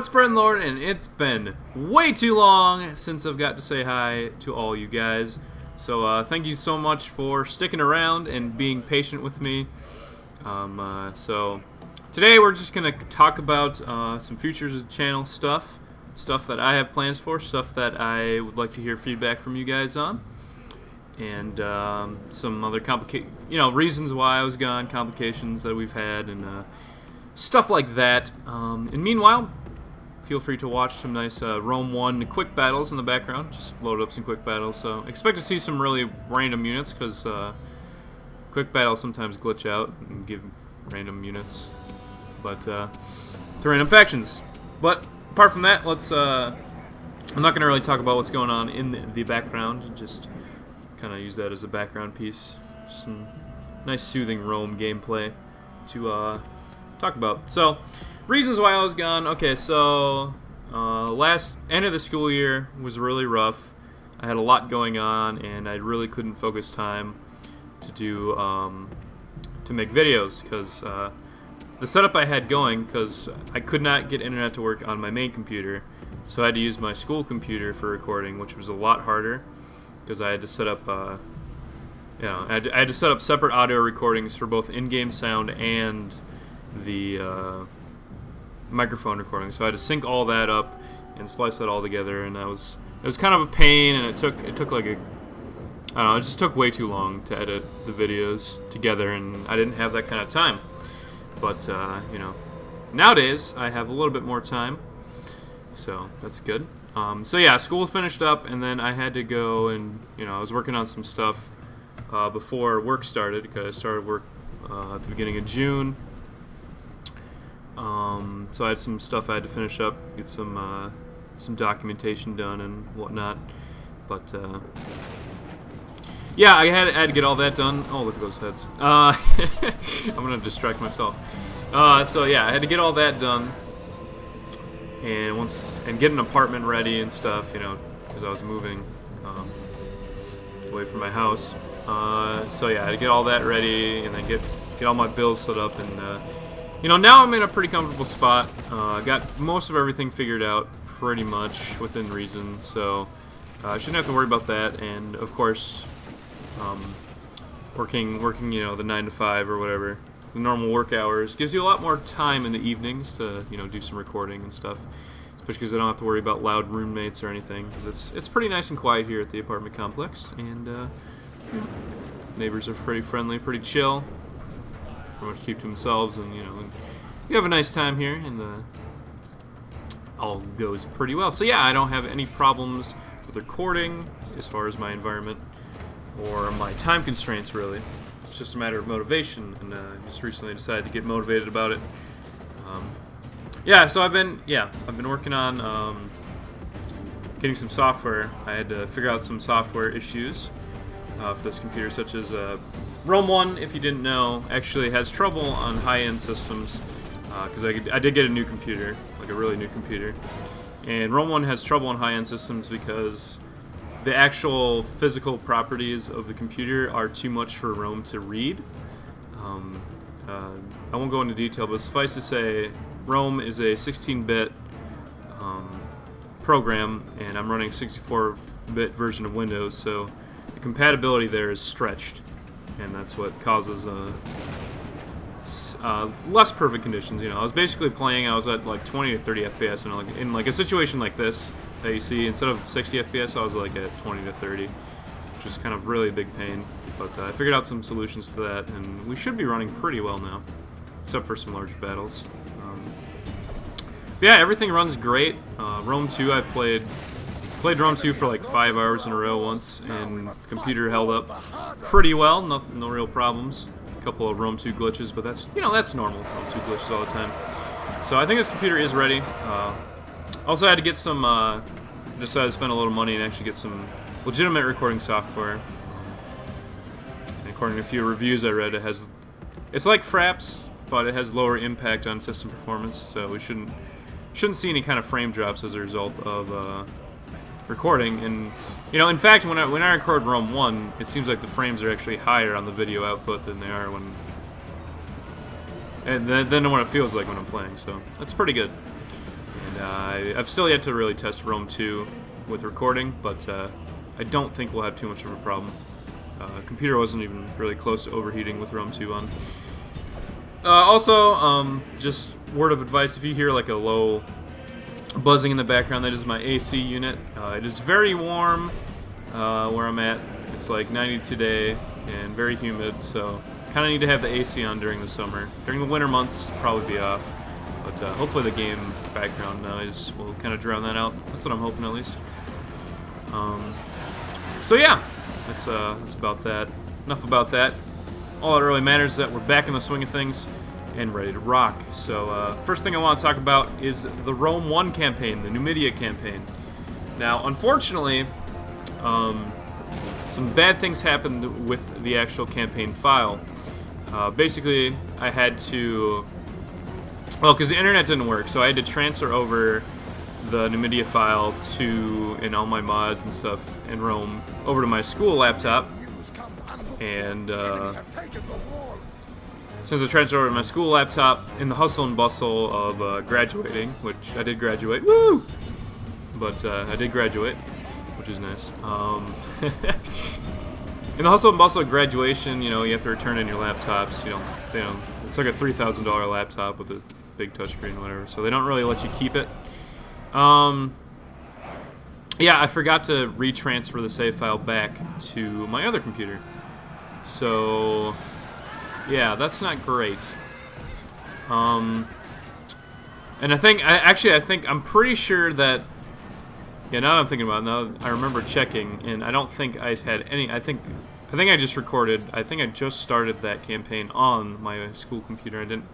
it's BradenLord, and it's been way too long since I've got to say hi to all you guys. So thank you so much for sticking around and being patient with me. So today we're just going to talk about some futures of the channel stuff that I have plans for, stuff that I would like to hear feedback from you guys on, and some other reasons why I was gone, complications that we've had, and stuff like that. And meanwhile, feel free to watch some nice Rome 1 quick battles in the background. Just load up some quick battles. So expect to see some really random units, because quick battles sometimes glitch out and give random units, but to random factions. But apart from that, let's. I'm not going to really talk about what's going on in the background. Just kind of use that as a background piece. Some nice soothing Rome gameplay to talk about. So, reasons why I was gone. Okay, so last end of the school year was really rough. I had a lot going on, and I really couldn't focus time to do to make videos, because the setup I had going, because I could not get internet to work on my main computer, so I had to use my school computer for recording, which was a lot harder, because I had to set up I had to set up separate audio recordings for both in-game sound and the microphone recording. So I had to sync all that up and splice that all together, and it was kind of a pain, and it took like it just took way too long to edit the videos together, and I didn't have that kind of time. But nowadays I have a little bit more time, so that's good. So yeah, school finished up, and then I had to go, and I was working on some stuff before work started, because I started work at the beginning of June. So I had some stuff I had to finish up, get some documentation done and whatnot. But yeah, I had to get all that done. Oh, look at those heads. I'm gonna distract myself. So yeah, I had to get all that done, and get an apartment ready and stuff, because I was moving away from my house. So yeah, I had to get all that ready, and then get all my bills set up, and now I'm in a pretty comfortable spot. I got most of everything figured out pretty much within reason, so I shouldn't have to worry about that. And of course, working the 9 to 5 or whatever, the normal work hours, gives you a lot more time in the evenings to do some recording and stuff, especially because I don't have to worry about loud roommates or anything, because it's pretty nice and quiet here at the apartment complex, and neighbors are pretty friendly, pretty chill, pretty much keep to themselves, and you have a nice time here, and all goes pretty well. So yeah, I don't have any problems with recording as far as my environment or my time constraints, really. It's just a matter of motivation, and just recently decided to get motivated about it. Yeah, so I've been working on getting some software. I had to figure out some software issues for this computer, such as Rome 1, if you didn't know, actually has trouble on high-end systems, because I did get a new computer, like a really new computer, and Rome 1 has trouble on high-end systems because the actual physical properties of the computer are too much for Rome to read. I won't go into detail, but suffice to say, Rome is a 16-bit program, and I'm running a 64-bit version of Windows, so the compatibility there is stretched, and that's what causes less perfect conditions. I was basically playing, I was at like 20 to 30 FPS, and in a situation like this that you see, instead of 60 FPS, I was like at 20 to 30, which is kind of really a big pain. But I figured out some solutions to that, and we should be running pretty well now, except for some large battles. Yeah, everything runs great. Rome 2, I played Rome 2 for like 5 hours in a row once, and the computer held up pretty well. No real problems. A couple of Rome 2 glitches, but that's normal. Rome 2 glitches all the time. So I think this computer is ready. Also, I had to get some. Decided to spend a little money and actually get some legitimate recording software. And according to a few reviews I read, it's like Fraps, but it has lower impact on system performance. So we shouldn't see any kind of frame drops as a result of recording. And in fact, when I record Rome 1, it seems like the frames are actually higher on the video output than they are when it feels like when I'm playing. So that's pretty good. And I've still yet to really test Rome 2 with recording, but I don't think we'll have too much of a problem. Computer wasn't even really close to overheating with Rome 2 on. Also, just word of advice, if you hear like a low buzzing in the background, that is my AC unit. It is very warm where I'm at. It's like 90 today and very humid, so kind of need to have the AC on during the summer. During the winter months, it'll probably be off. But hopefully the game background noise will kind of drown that out. That's what I'm hoping, at least. So yeah, that's about that. Enough about that. All that really matters is that we're back in the swing of things and ready to rock. So first thing I want to talk about is the Rome 1 campaign, the Numidia campaign. Now, unfortunately, some bad things happened with the actual campaign file. Basically, I had to... Well, because the internet didn't work, so I had to transfer over the Numidia file and all my mods and stuff in Rome over to my school laptop. And since I transferred over to my school laptop, in the hustle and bustle of graduating, which I did graduate, woo! But I did graduate, which is nice. In the hustle and bustle of graduation, you have to return in your laptops. It's like a $3,000 laptop with a big touchscreen or whatever, so they don't really let you keep it. Yeah, I forgot to retransfer the save file back to my other computer. So, yeah, that's not great. And I'm pretty sure that, yeah, now that I'm thinking about it, now I remember checking, and I don't think I had any, I think I just recorded, I think I just started that campaign on my school computer. I didn't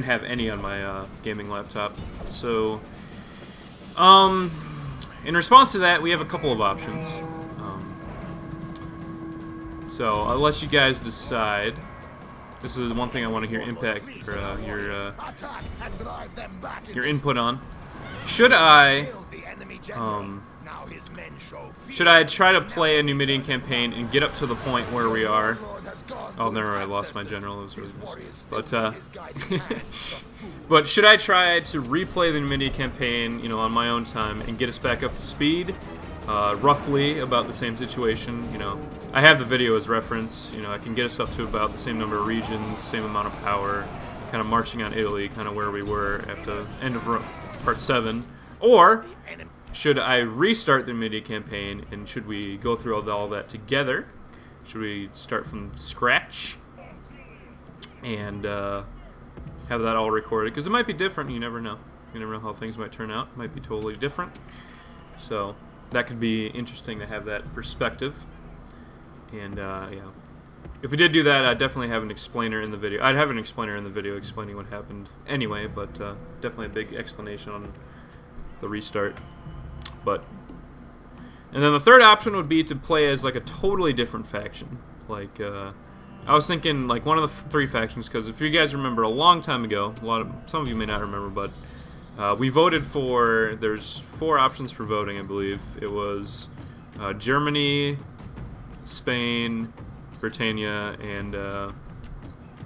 have any on my gaming laptop. So, in response to that, we have a couple of options. So I'll let you guys decide. This is the one thing I want to hear your input on. Should I try to play a Numidian campaign and get up to the point where we are? Oh, never mind, I lost my general. It was really nice. But should I try to replay the Numidian campaign, on my own time and get us back up to speed? Roughly about the same situation. I have the video as reference. I can get us up to about the same number of regions, same amount of power, kind of marching on Italy, kind of where we were at the end of Part 7. Or should I restart the Numidia campaign, and should we go through all that together? Should we start from scratch and have that all recorded? Because it might be different. You never know. You never know how things might turn out. It might be totally different. So that could be interesting to have that perspective. And yeah, if we did do that, I'd definitely have an explainer in the video. I'd have an explainer in the video explaining what happened anyway, but definitely a big explanation on the restart. And then the third option would be to play as like a totally different faction. Like I was thinking like one of the three factions, because if you guys remember a long time ago, some of you may not remember, but we voted for, there's 4 options for voting, I believe. It was Germany, Spain, Britannia, and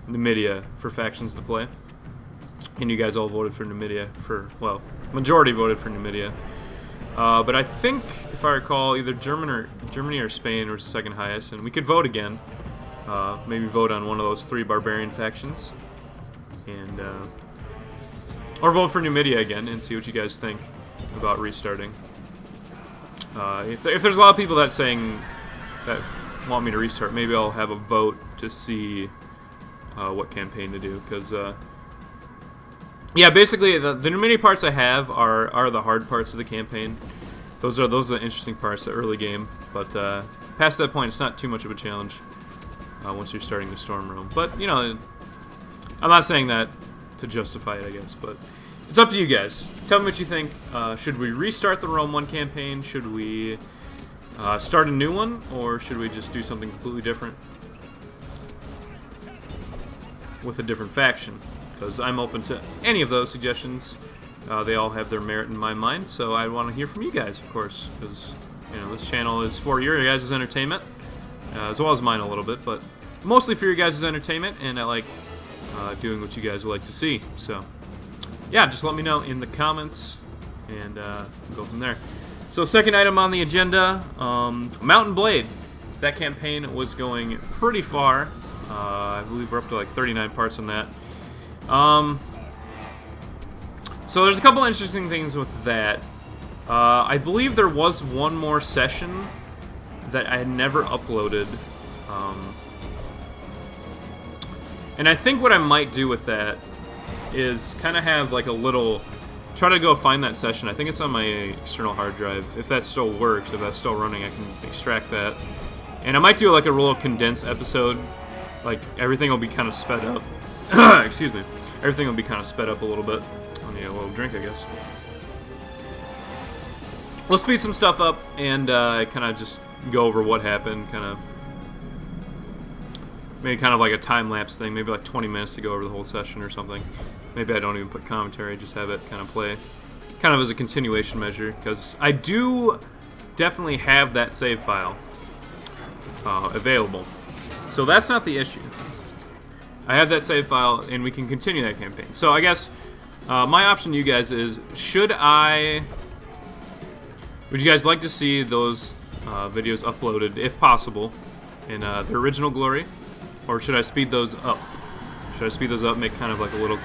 Numidia for factions to play. And you guys all voted for Numidia majority voted for Numidia. But I think, if I recall, either Germany or Spain was the second highest, and we could vote again. Maybe vote on one of those 3 barbarian factions, and or vote for Numidia again and see what you guys think about restarting. If there's a lot of people that want me to restart, maybe I'll have a vote to see what campaign to do, because yeah, basically the Numidia parts I have are the hard parts of the campaign. Those are the interesting parts, the early game. But past that point, it's not too much of a challenge once you're starting to storm Rome. But I'm not saying that to justify it, I guess. But it's up to you guys. Tell me what you think. Should we restart the Rome 1 campaign? Should we start a new one, or should we just do something completely different with a different faction? Because I'm open to any of those suggestions. They all have their merit in my mind, so I want to hear from you guys, of course, because this channel is for your guys' entertainment, as well as mine a little bit, but mostly for your guys' entertainment, and I like doing what you guys would like to see. So yeah, just let me know in the comments and go from there. So second item on the agenda, Mountain Blade. That campaign was going pretty far. I believe we're up to like 39 parts on that. So there's a couple interesting things with that. I believe there was one more session that I had never uploaded. And I think what I might do with that is kind of have like a little... Try to go find that session. I think it's on my external hard drive. If that still works, if that's still running, I can extract that. And I might do like a real condensed episode. Like, everything will be kind of sped up. Excuse me. Everything will be kind of sped up a little bit. I'll need a little drink, I guess. We'll speed some stuff up and kind of just go over what happened. Maybe kind of like a time-lapse thing. Maybe like 20 minutes to go over the whole session or something. Maybe I don't even put commentary, just have it kind of play. Kind of as a continuation measure. Because I do definitely have that save file available. So that's not the issue. I have that save file, and we can continue that campaign. So I guess my option to you guys is, would you guys like to see those videos uploaded, if possible, in their original glory? Or should I speed those up? Should I speed those up, make kind of like a little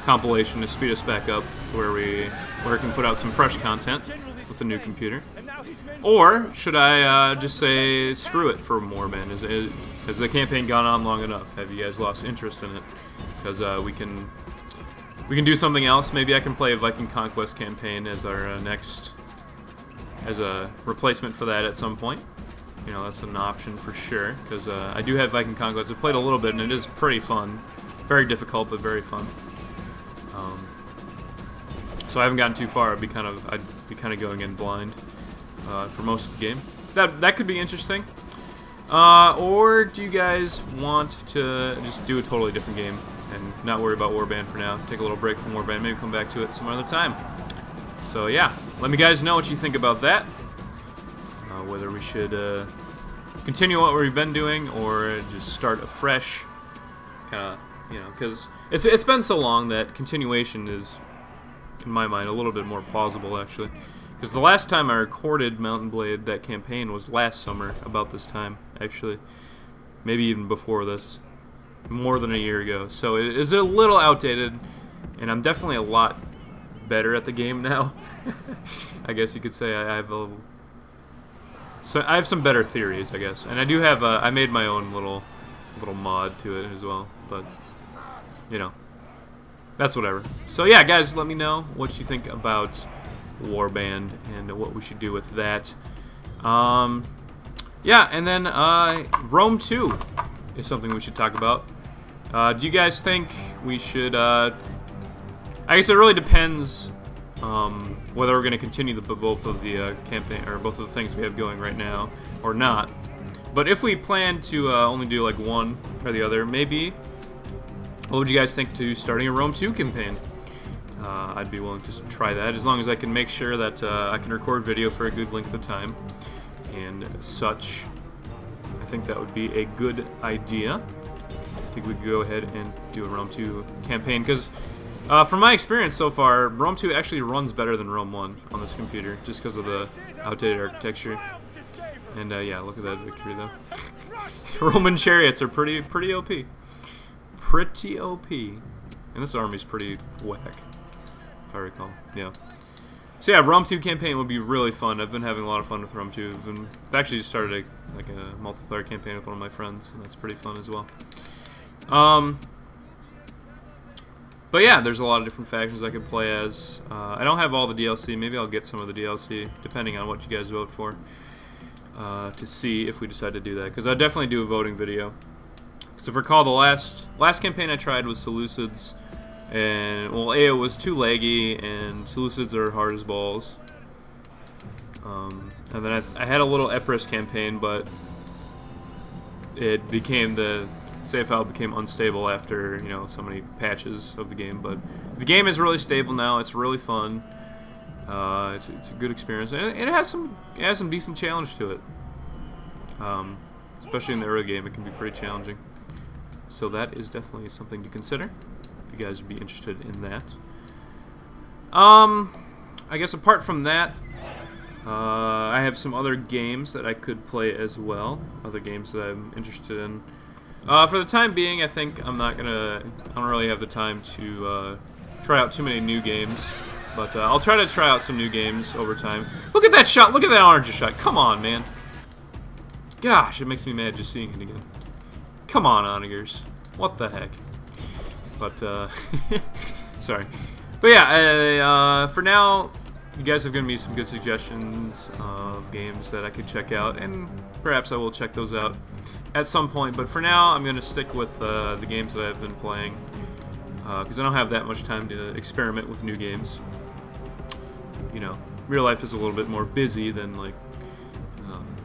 compilation to speed us back up to where we can put out some fresh content with the new computer? Or should I just say screw it for Warband? Has the campaign gone on long enough? Have you guys lost interest in it? Because we can do something else. Maybe I can play a Viking Conquest campaign as our as a replacement for that at some point. You know, that's an option for sure, because I do have Viking Conquest. I've played a little bit, and it is pretty fun. Very difficult, but very fun. So I haven't gotten too far. I'd be kind of going in blind for most of the game. That could be interesting. Or do you guys want to just do a totally different game and not worry about Warband for now? Take a little break from Warband, maybe come back to it some other time. So yeah, let me guys know what you think about that. Whether we should continue what we've been doing or just start afresh. Kind of, you know, because it's been so long that continuation is, in my mind, a little bit more plausible actually. Because the last time I recorded Mountain Blade, that campaign, was last summer, about this time, actually. Maybe even before this. More than a year ago. So it is a little outdated, and I'm definitely a lot better at the game now. I guess you could say I have some better theories, I guess. And I do have, I made my own little mod to it as well. But, you know, that's whatever. So yeah, guys, let me know what you think about Warband and what we should do with that. Yeah, and then Rome 2 is something we should talk about. Do you guys think we should... I guess it really depends whether we're going to continue both of the campaign, or both of the things we have going right now, or not. But if we plan to only do like one or the other, maybe... What would you guys think to starting a Rome 2 campaign? I'd be willing to try that, as long as I can make sure that I can record video for a good length of time and such. I think that would be a good idea. I think we could go ahead and do a Rome 2 campaign, because from my experience so far, Rome 2 actually runs better than Rome 1 on this computer, just because of the outdated architecture. And yeah, look at that victory though. Roman chariots are pretty OP. Pretty OP. And this army's pretty whack, if I recall. Yeah. So yeah, Rome 2 campaign would be really fun. I've been having a lot of fun with Rome 2. I've actually just started a multiplayer campaign with one of my friends, and that's pretty fun as well. But yeah, there's a lot of different factions I could play as. I don't have all the DLC. Maybe I'll get some of the DLC, depending on what you guys vote for, to see if we decide to do that. Because I'll definitely do a voting video. So if you recall, the last campaign I tried was Seleucids, and well, it was too laggy, and Seleucids are hard as balls. And then I had a little Epirus campaign, but the save file became unstable after so many patches of the game. But the game is really stable now. It's really fun. It's a good experience, and it has some decent challenge to it. Especially in the early game, it can be pretty challenging. So that is definitely something to consider, if you guys would be interested in that. I guess apart from that, I have some other games that I could play as well. Other games that I'm interested in. For the time being, I think I don't really have the time to try out too many new games. But I'll try to try out some new games over time. Look at that shot! Look at that orange shot! Come on, man! Gosh, it makes me mad just seeing it again. Come on, Onigers. What the heck? But, sorry. But yeah, for now, you guys have given me some good suggestions of games that I could check out, and perhaps I will check those out at some point. But for now, I'm going to stick with the games that I've been playing, because I don't have that much time to experiment with new games. You know, real life is a little bit more busy than, like,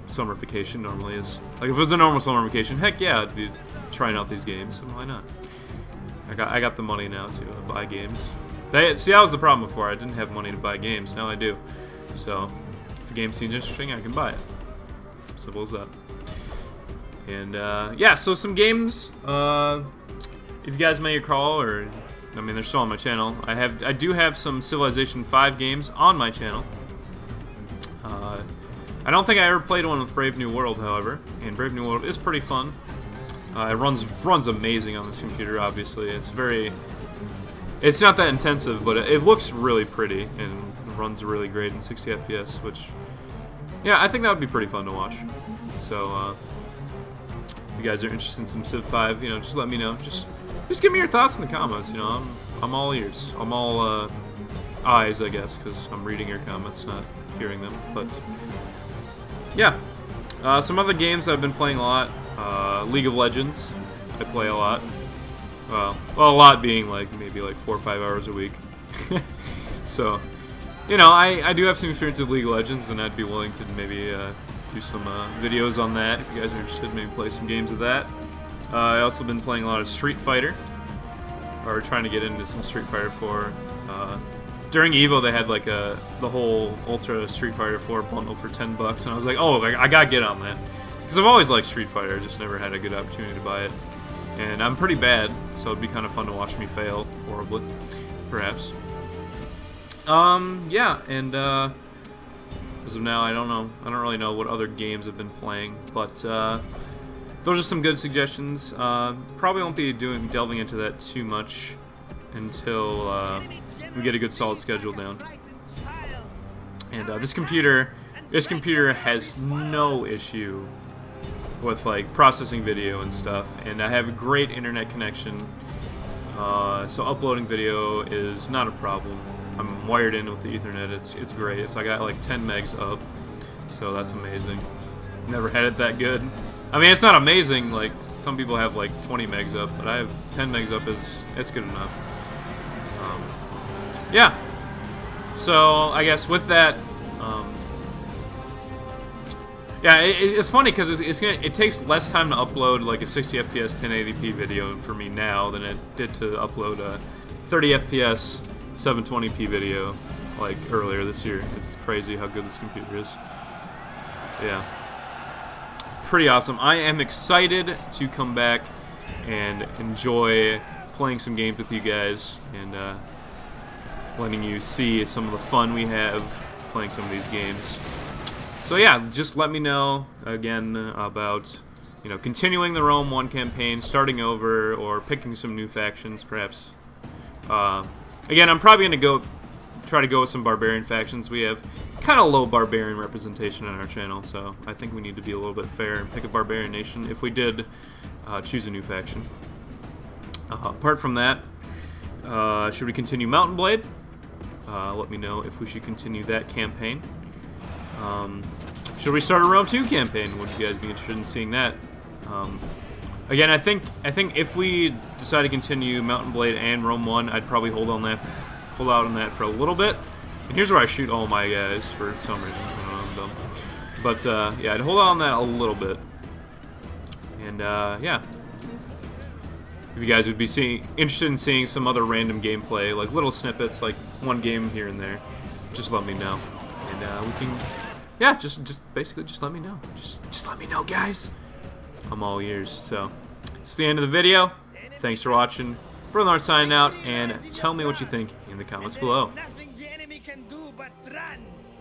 summer vacation normally is. Like, if it was a normal summer vacation, heck yeah, I'd be trying out these games, so why not? I got the money now to buy games. See, that was the problem before. I didn't have money to buy games. Now I do. So, if a game seems interesting, I can buy it. Simple as that. And, yeah, so some games, if you guys may recall, or, I mean, they're still on my channel. I do have some Civilization 5 games on my channel. I don't think I ever played one with Brave New World, however, and Brave New World is pretty fun. It runs amazing on this computer, obviously. It's not that intensive, but it looks really pretty, and runs really great in 60 FPS, which, yeah, I think that would be pretty fun to watch. So, if you guys are interested in some Civ 5, you know, just let me know. Just give me your thoughts in the comments, you know. I'm all ears. I'm all, eyes, I guess, because I'm reading your comments, not hearing them, but... yeah, some other games I've been playing a lot. League of Legends, I play a lot. Well, a lot being like maybe like 4 or 5 hours a week. So, you know, I do have some experience with League of Legends, and I'd be willing to maybe do some videos on that if you guys are interested. Maybe play some games of that. I also been playing a lot of Street Fighter, or trying to get into some Street Fighter 4. During EVO, they had like the whole Ultra Street Fighter 4 bundle for $10, and I was like, oh, I gotta get on that, because I've always liked Street Fighter. I just never had a good opportunity to buy it, and I'm pretty bad, so it'd be kind of fun to watch me fail horribly, perhaps. Yeah, and as of now, I don't really know what other games I've been playing, but those are some good suggestions. Probably won't be delving into that too much until we get a good solid schedule down. And this computer has no issue with like processing video and stuff, and I have a great internet connection, so uploading video is not a problem. I'm wired in with the Ethernet. It's great. I got like 10 megs up, so that's amazing. Never had it that good. I mean, it's not amazing. Like some people have like 20 megs up, but I have 10 megs up. It's good enough. Yeah, so I guess with that, yeah, it's funny because it takes less time to upload like a 60 FPS 1080p video for me now than it did to upload a 30 FPS 720p video like earlier this year. It's crazy how good this computer is. Yeah, pretty awesome. I am excited to come back and enjoy playing some games with you guys, and letting you see some of the fun we have playing some of these games. So yeah, just let me know again about, you know, continuing the Rome 1 campaign, starting over, or picking some new factions, perhaps. Again, I'm probably gonna try to go with some barbarian factions. We have kind of low barbarian representation on our channel, so I think we need to be a little bit fair and pick a barbarian nation if we did choose a new faction. Apart from that, should we continue Mountain Blade? Let me know if we should continue that campaign. Should we start a Rome 2 campaign? Would you guys be interested in seeing that? Again, I think if we decide to continue Mountain Blade and Rome 1, I'd probably hold out on that for a little bit. And here's where I shoot all my guys for some reason. I don't know, I'm dumb. But yeah, I'd hold out on that a little bit. And yeah. If you guys would be interested in seeing some other random gameplay, like little snippets, like one game here and there, just let me know, and we can, yeah, just basically just let me know, just let me know, guys. I'm all ears. So it's the end of the video. Thanks for watching. BradenLord signing out, and tell me what you think in the comments below. can do but run.